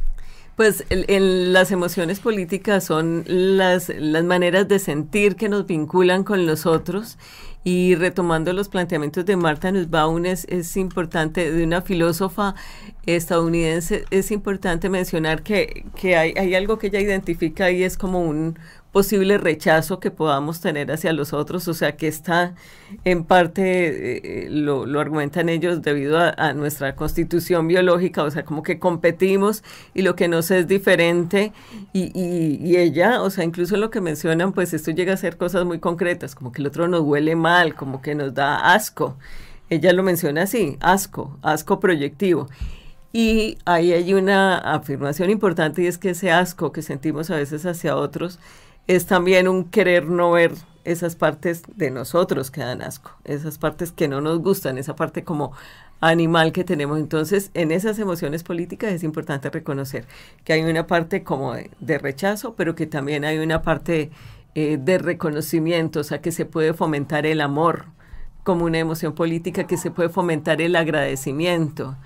Pues las emociones políticas son las maneras de sentir que nos vinculan con los otros. Y retomando los planteamientos de Martha Nussbaum, es importante, de una filósofa estadounidense, es importante mencionar que hay algo que ella identifica y es como un posible rechazo que podamos tener hacia los otros, o sea que está en parte, lo argumentan ellos debido a nuestra constitución biológica, o sea como que competimos y lo que nos es diferente y ella, o sea incluso lo que mencionan, pues esto llega a ser cosas muy concretas, como que el otro nos huele mal, como que nos da asco. ella lo menciona así, asco proyectivo. Y ahí hay una afirmación importante, y es que ese asco que sentimos a veces hacia otros es también un querer no ver esas partes de nosotros que dan asco, esas partes que no nos gustan, esa parte como animal que tenemos. Entonces, en esas emociones políticas es importante reconocer que hay una parte como de rechazo, pero que también hay una parte de reconocimiento, o sea, que se puede fomentar el amor como una emoción política, que se puede fomentar el agradecimiento.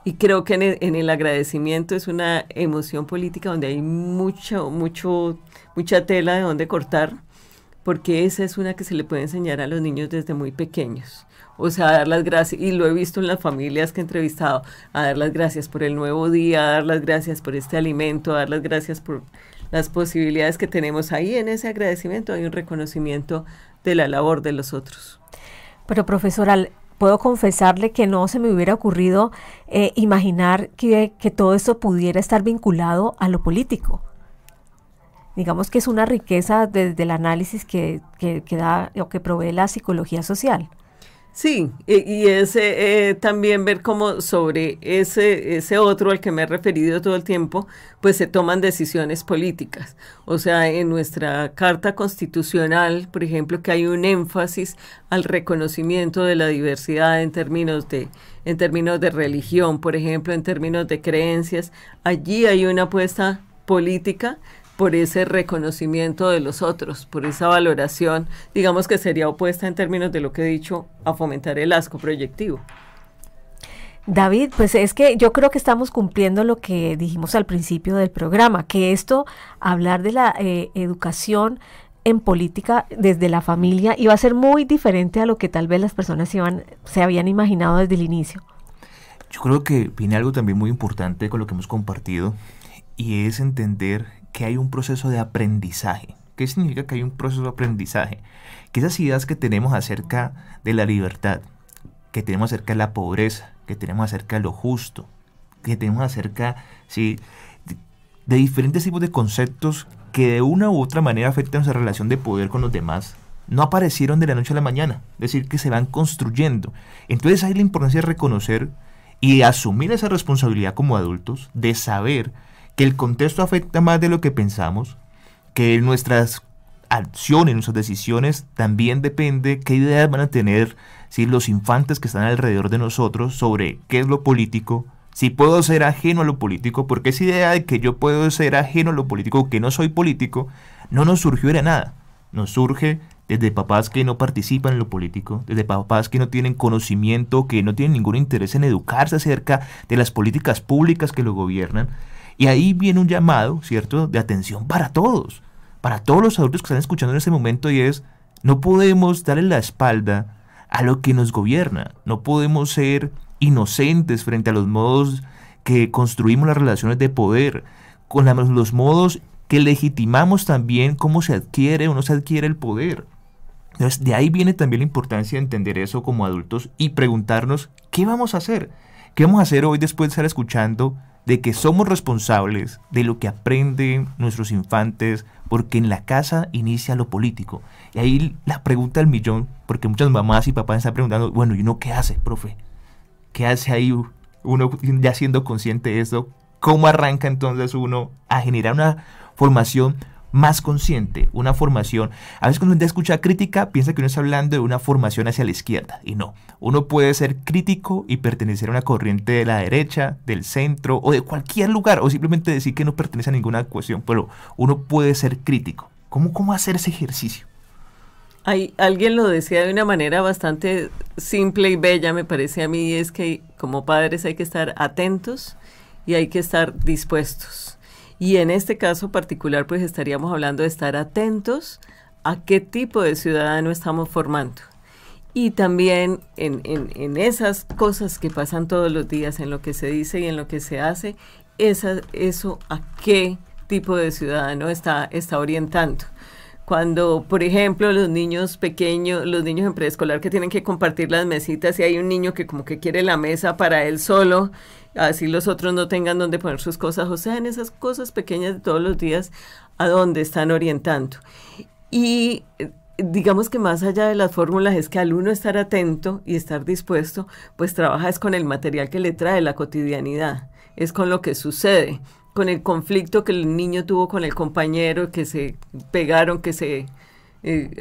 Y creo que en el agradecimiento es una emoción política donde hay mucha tela de donde cortar, porque esa es una que se le puede enseñar a los niños desde muy pequeños. O sea, dar las gracias, y lo he visto en las familias que he entrevistado, a dar las gracias por el nuevo día, a dar las gracias por este alimento, a dar las gracias por las posibilidades que tenemos. Ahí en ese agradecimiento hay un reconocimiento de la labor de los otros.
Pero profesora, puedo confesarle que no se me hubiera ocurrido imaginar que todo esto pudiera estar vinculado a lo político. Digamos que es una riqueza desde el análisis que da o que provee la psicología social.
Sí, y ese también ver cómo sobre ese otro al que me he referido todo el tiempo, pues se toman decisiones políticas. O sea, en nuestra Carta Constitucional, por ejemplo, que hay un énfasis al reconocimiento de la diversidad en términos de religión, por ejemplo, en términos de creencias. Allí hay una apuesta política por ese reconocimiento de los otros, por esa valoración, digamos que sería opuesta en términos de lo que he dicho, a fomentar el asco proyectivo.
David, pues es que yo creo que estamos cumpliendo lo que dijimos al principio del programa, que esto, hablar de la educación en política desde la familia, iba a ser muy diferente a lo que tal vez las personas se habían imaginado desde el inicio.
Yo creo que viene algo también muy importante con lo que hemos compartido, y es entender que hay un proceso de aprendizaje. ¿Qué significa que hay un proceso de aprendizaje? Que esas ideas que tenemos acerca de la libertad, que tenemos acerca de la pobreza, que tenemos acerca de lo justo, que tenemos acerca, ¿sí?, de diferentes tipos de conceptos que de una u otra manera afectan nuestra relación de poder con los demás, no aparecieron de la noche a la mañana, es decir, que se van construyendo. Entonces hay la importancia de reconocer y asumir esa responsabilidad como adultos, de saber que el contexto afecta más de lo que pensamos, que nuestras acciones, nuestras decisiones también depende qué ideas van a tener, ¿sí?, los infantes que están alrededor de nosotros sobre qué es lo político, si puedo ser ajeno a lo político, porque esa idea de que yo puedo ser ajeno a lo político, que no soy político, no nos surgió de nada, nos surge desde papás que no participan en lo político, desde papás que no tienen conocimiento, que no tienen ningún interés en educarse acerca de las políticas públicas que lo gobiernan. Y ahí viene un llamado, ¿cierto?, de atención para todos los adultos que están escuchando en este momento, y es, no podemos darle la espalda a lo que nos gobierna, no podemos ser inocentes frente a los modos que construimos las relaciones de poder, con los modos que legitimamos también cómo se adquiere o no se adquiere el poder. Entonces, de ahí viene también la importancia de entender eso como adultos y preguntarnos, ¿qué vamos a hacer? ¿Qué vamos a hacer hoy después de estar escuchando de que somos responsables de lo que aprenden nuestros infantes, porque en la casa inicia lo político? Y ahí la pregunta del millón, porque muchas mamás y papás están preguntando, bueno, ¿y uno qué hace, profe? ¿Qué hace ahí uno ya siendo consciente de eso? ¿Cómo arranca entonces uno a generar una formación más consciente, una formación? A veces cuando uno escucha crítica piensa que uno está hablando de una formación hacia la izquierda, y no, uno puede ser crítico y pertenecer a una corriente de la derecha, del centro o de cualquier lugar, o simplemente decir que no pertenece a ninguna cuestión, pero uno puede ser crítico. ¿Cómo hacer ese ejercicio?
Alguien lo decía de una manera bastante simple y bella, me parece a mí, es que como padres hay que estar atentos y hay que estar dispuestos. Y en este caso particular, pues estaríamos hablando de estar atentos a qué tipo de ciudadano estamos formando. Y también en esas cosas que pasan todos los días, en lo que se dice y en lo que se hace, eso a qué tipo de ciudadano está orientando. Cuando, por ejemplo, los niños pequeños, los niños en preescolar que tienen que compartir las mesitas, y hay un niño que como que quiere la mesa para él solo, así los otros no tengan donde poner sus cosas, o sea, en esas cosas pequeñas de todos los días, ¿a dónde están orientando? Y digamos que más allá de las fórmulas es que al uno estar atento y estar dispuesto, pues trabaja es con el material que le trae la cotidianidad, es con lo que sucede, con el conflicto que el niño tuvo con el compañero, que se pegaron, que se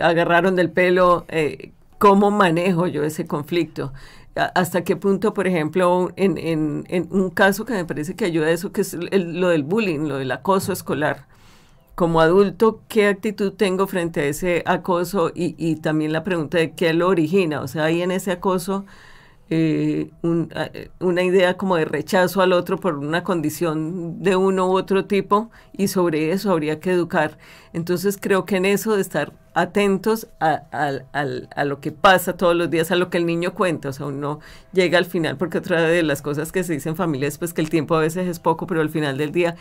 agarraron del pelo, ¿cómo manejo yo ese conflicto? ¿Hasta qué punto, por ejemplo, en un caso que me parece que ayuda a eso, que es lo del bullying, lo del acoso escolar? Como adulto, ¿qué actitud tengo frente a ese acoso? Y también la pregunta de qué lo origina. O sea, hay en ese acoso una idea como de rechazo al otro por una condición de uno u otro tipo, y sobre eso habría que educar. Entonces creo que en eso de estar atentos a lo que pasa todos los días, a lo que el niño cuenta, o sea, uno llega al final, porque otra de las cosas que se dice en familia es pues que el tiempo a veces es poco, pero al final del día,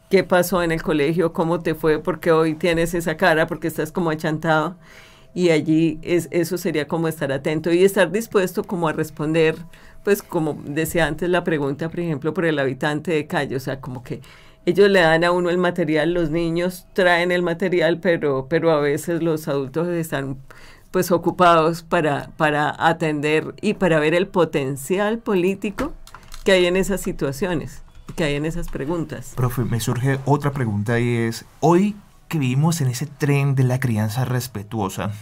¿qué pasó en el colegio? ¿Cómo te fue? ¿Por qué hoy tienes esa cara? ¿Por qué estás como achantado? Y allí eso sería como estar atento y estar dispuesto como a responder, pues como decía antes la pregunta, por ejemplo, por el habitante de calle, o sea, como que ellos le dan a uno el material, los niños traen el material, pero a veces los adultos están pues ocupados para atender y para ver el potencial político que hay en esas situaciones, que hay en esas preguntas.
Profe, me surge otra pregunta y es, hoy que vivimos en ese tren de la crianza respetuosa,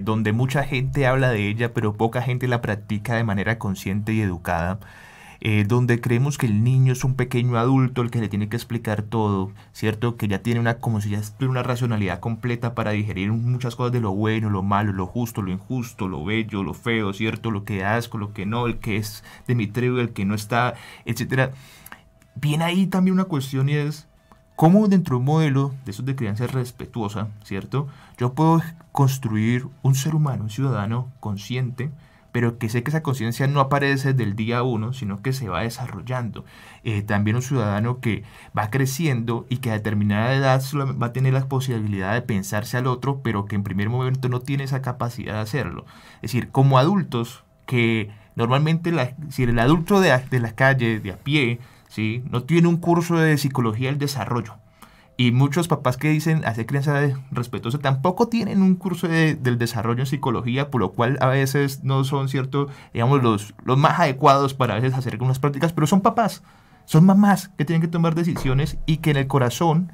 donde mucha gente habla de ella, pero poca gente la practica de manera consciente y educada, donde creemos que el niño es un pequeño adulto el que le tiene que explicar todo, ¿cierto? Que ya tiene como si ya tuviera una racionalidad completa para digerir muchas cosas de lo bueno, lo malo, lo justo, lo injusto, lo bello, lo feo, ¿cierto? Lo que da asco, lo que no, el que es de mi tribu, el que no está, etcétera. Viene ahí también una cuestión y es, ¿cómo dentro de un modelo de esos de crianza respetuosa, ¿cierto? Yo puedo construir un ser humano, un ciudadano consciente, pero que sé que esa conciencia no aparece del día uno, sino que se va desarrollando. También un ciudadano que va creciendo y que a determinada edad va a tener la posibilidad de pensarse al otro, pero que en primer momento no tiene esa capacidad de hacerlo. Es decir, como adultos que normalmente, si el adulto de la calle, de a pie, ¿sí?, no tiene un curso de psicología del desarrollo. Y muchos papás que dicen hacer crianza respetuosa tampoco tienen un curso del desarrollo en psicología, por lo cual a veces no son, cierto, digamos, los más adecuados para a veces hacer algunas prácticas, pero son papás, son mamás que tienen que tomar decisiones y que en el corazón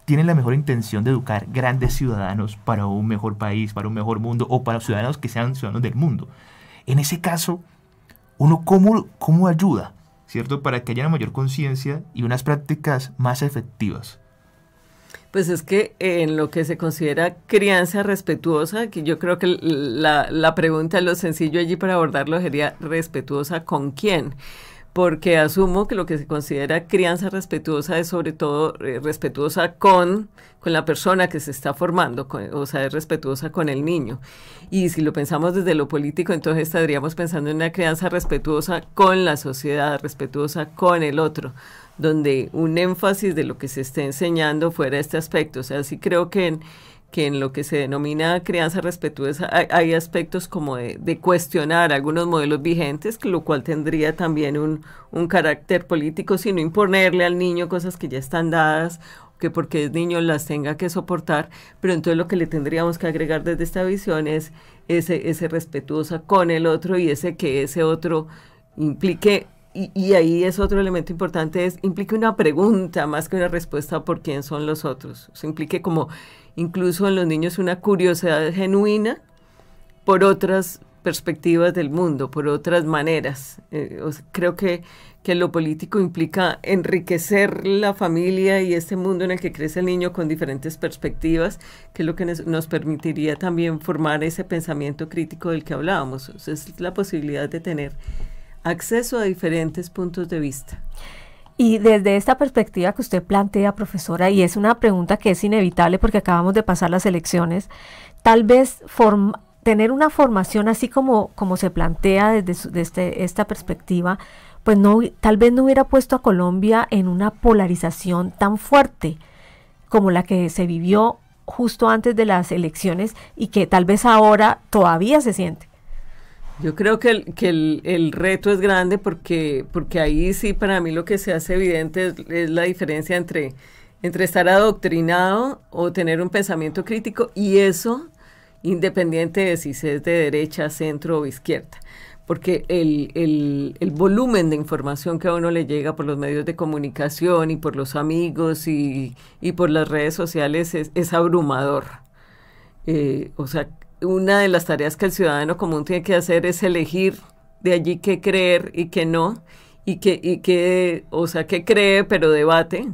tienen la mejor intención de educar grandes ciudadanos para un mejor país, para un mejor mundo, o para ciudadanos que sean ciudadanos del mundo. En ese caso, uno ¿cómo ayuda, ¿cierto?, para que haya una mayor conciencia y unas prácticas más efectivas?
Pues es que en lo que se considera crianza respetuosa, que yo creo que la pregunta, lo sencillo allí para abordarlo sería ¿respetuosa con quién? Porque asumo que lo que se considera crianza respetuosa es sobre todo respetuosa con la persona que se está formando, o sea, es respetuosa con el niño. Y si lo pensamos desde lo político, entonces estaríamos pensando en una crianza respetuosa con la sociedad, respetuosa con el otro, donde un énfasis de lo que se esté enseñando fuera este aspecto. O sea, sí creo que en lo que se denomina crianza respetuosa hay aspectos como de cuestionar algunos modelos vigentes, lo cual tendría también un carácter político, sino imponerle al niño cosas que ya están dadas, que porque es niño las tenga que soportar, pero entonces lo que le tendríamos que agregar desde esta visión es ese respetuosa con el otro, y que ese otro implique. Y ahí es otro elemento importante, implique una pregunta más que una respuesta por quién son los otros. O sea, implique como incluso en los niños una curiosidad genuina por otras perspectivas del mundo, por otras maneras. Creo que lo político implica enriquecer la familia y este mundo en el que crece el niño con diferentes perspectivas, que es lo que nos permitiría también formar ese pensamiento crítico del que hablábamos. O sea, es la posibilidad de tener acceso a diferentes puntos de vista.
Y desde esta perspectiva que usted plantea, profesora, y es una pregunta que es inevitable porque acabamos de pasar las elecciones, tal vez tener una formación así como se plantea desde esta perspectiva, pues tal vez no hubiera puesto a Colombia en una polarización tan fuerte como la que se vivió justo antes de las elecciones y que tal vez ahora todavía se siente.
Yo creo que el reto es grande porque ahí sí para mí lo que se hace evidente es la diferencia entre estar adoctrinado o tener un pensamiento crítico, y eso independiente de si es de derecha, centro o izquierda, porque el volumen de información que a uno le llega por los medios de comunicación y por los amigos y por las redes sociales es abrumador. O sea, una de las tareas que el ciudadano común tiene que hacer es elegir de allí qué creer y qué no, o sea, qué cree pero debate,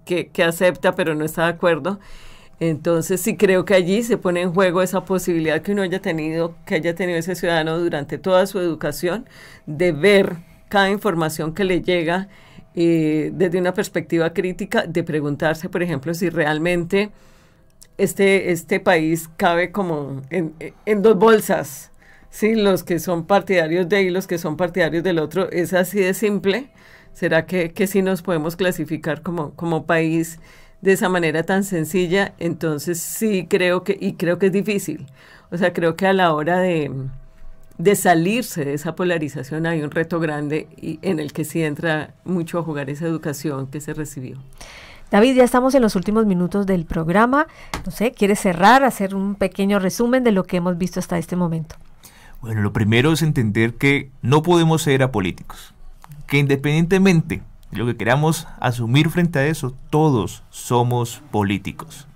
que acepta pero no está de acuerdo. Entonces sí creo que allí se pone en juego esa posibilidad que haya tenido ese ciudadano durante toda su educación, de ver cada información que le llega desde una perspectiva crítica, de preguntarse, por ejemplo, si realmente este país cabe como en dos bolsas, ¿sí? Los que son partidarios de y los que son partidarios del otro. ¿Es así de simple? ¿Será que sí nos podemos clasificar como país de esa manera tan sencilla? Entonces sí creo que es difícil. O sea, creo que a la hora de salirse de esa polarización hay un reto grande y en el que sí entra mucho a jugar esa educación que se recibió.
David, ya estamos en los últimos minutos del programa. No sé, ¿quieres cerrar, hacer un pequeño resumen de lo que hemos visto hasta este momento?
Bueno, lo primero es entender que no podemos ser apolíticos, que independientemente de lo que queramos asumir frente a eso, todos somos políticos.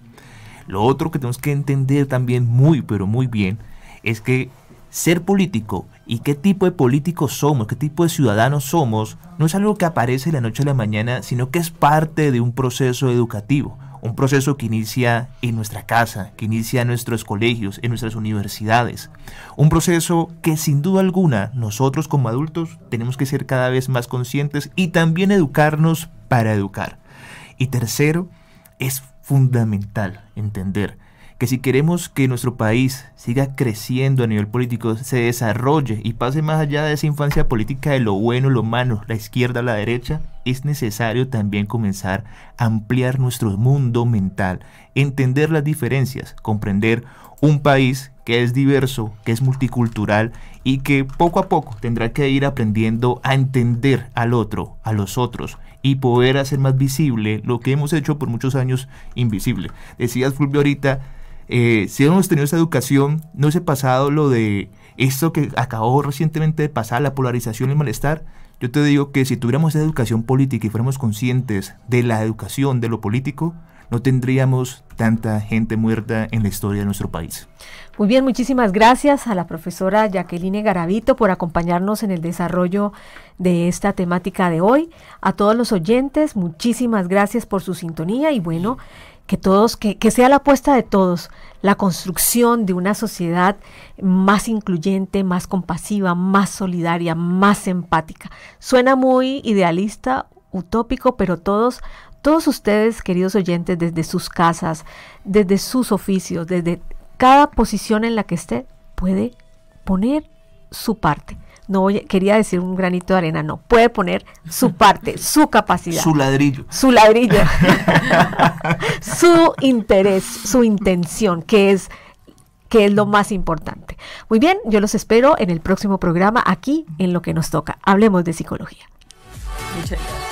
Lo otro que tenemos que entender también muy, pero muy bien, es que ser político y qué tipo de políticos somos, qué tipo de ciudadanos somos, no es algo que aparece de la noche a la mañana, sino que es parte de un proceso educativo, un proceso que inicia en nuestra casa, que inicia en nuestros colegios, en nuestras universidades. Un proceso que sin duda alguna nosotros como adultos tenemos que ser cada vez más conscientes y también educarnos para educar. Y tercero, es fundamental entender que si queremos que nuestro país siga creciendo a nivel político, se desarrolle y pase más allá de esa infancia política de lo bueno, lo malo, la izquierda, la derecha, es necesario también comenzar a ampliar nuestro mundo mental, entender las diferencias, comprender un país que es diverso, que es multicultural y que poco a poco tendrá que ir aprendiendo a entender al otro, a los otros, y poder hacer más visible lo que hemos hecho por muchos años invisible. Decías, Fulvio, ahorita, si hemos tenido esa educación, no se ha pasado lo de esto que acabó recientemente de pasar, la polarización y el malestar. Yo te digo que si tuviéramos esa educación política y fuéramos conscientes de la educación, de lo político, no tendríamos tanta gente muerta en la historia de nuestro país.
Muy bien, muchísimas gracias a la profesora Jacqueline Garavito por acompañarnos en el desarrollo de esta temática de hoy. A todos los oyentes, muchísimas gracias por su sintonía y bueno, que sea la apuesta de todos, la construcción de una sociedad más incluyente, más compasiva, más solidaria, más empática. Suena muy idealista, utópico, pero todos ustedes, queridos oyentes, desde sus casas, desde sus oficios, desde cada posición en la que esté, puede poner su parte. No quería decir un granito de arena, no, puede poner su parte, su capacidad.
Su ladrillo.
Su ladrillo. Su interés, su intención, que es lo más importante. Muy bien, yo los espero en el próximo programa aquí en Lo que nos toca. Hablemos de psicología.
Muchas gracias.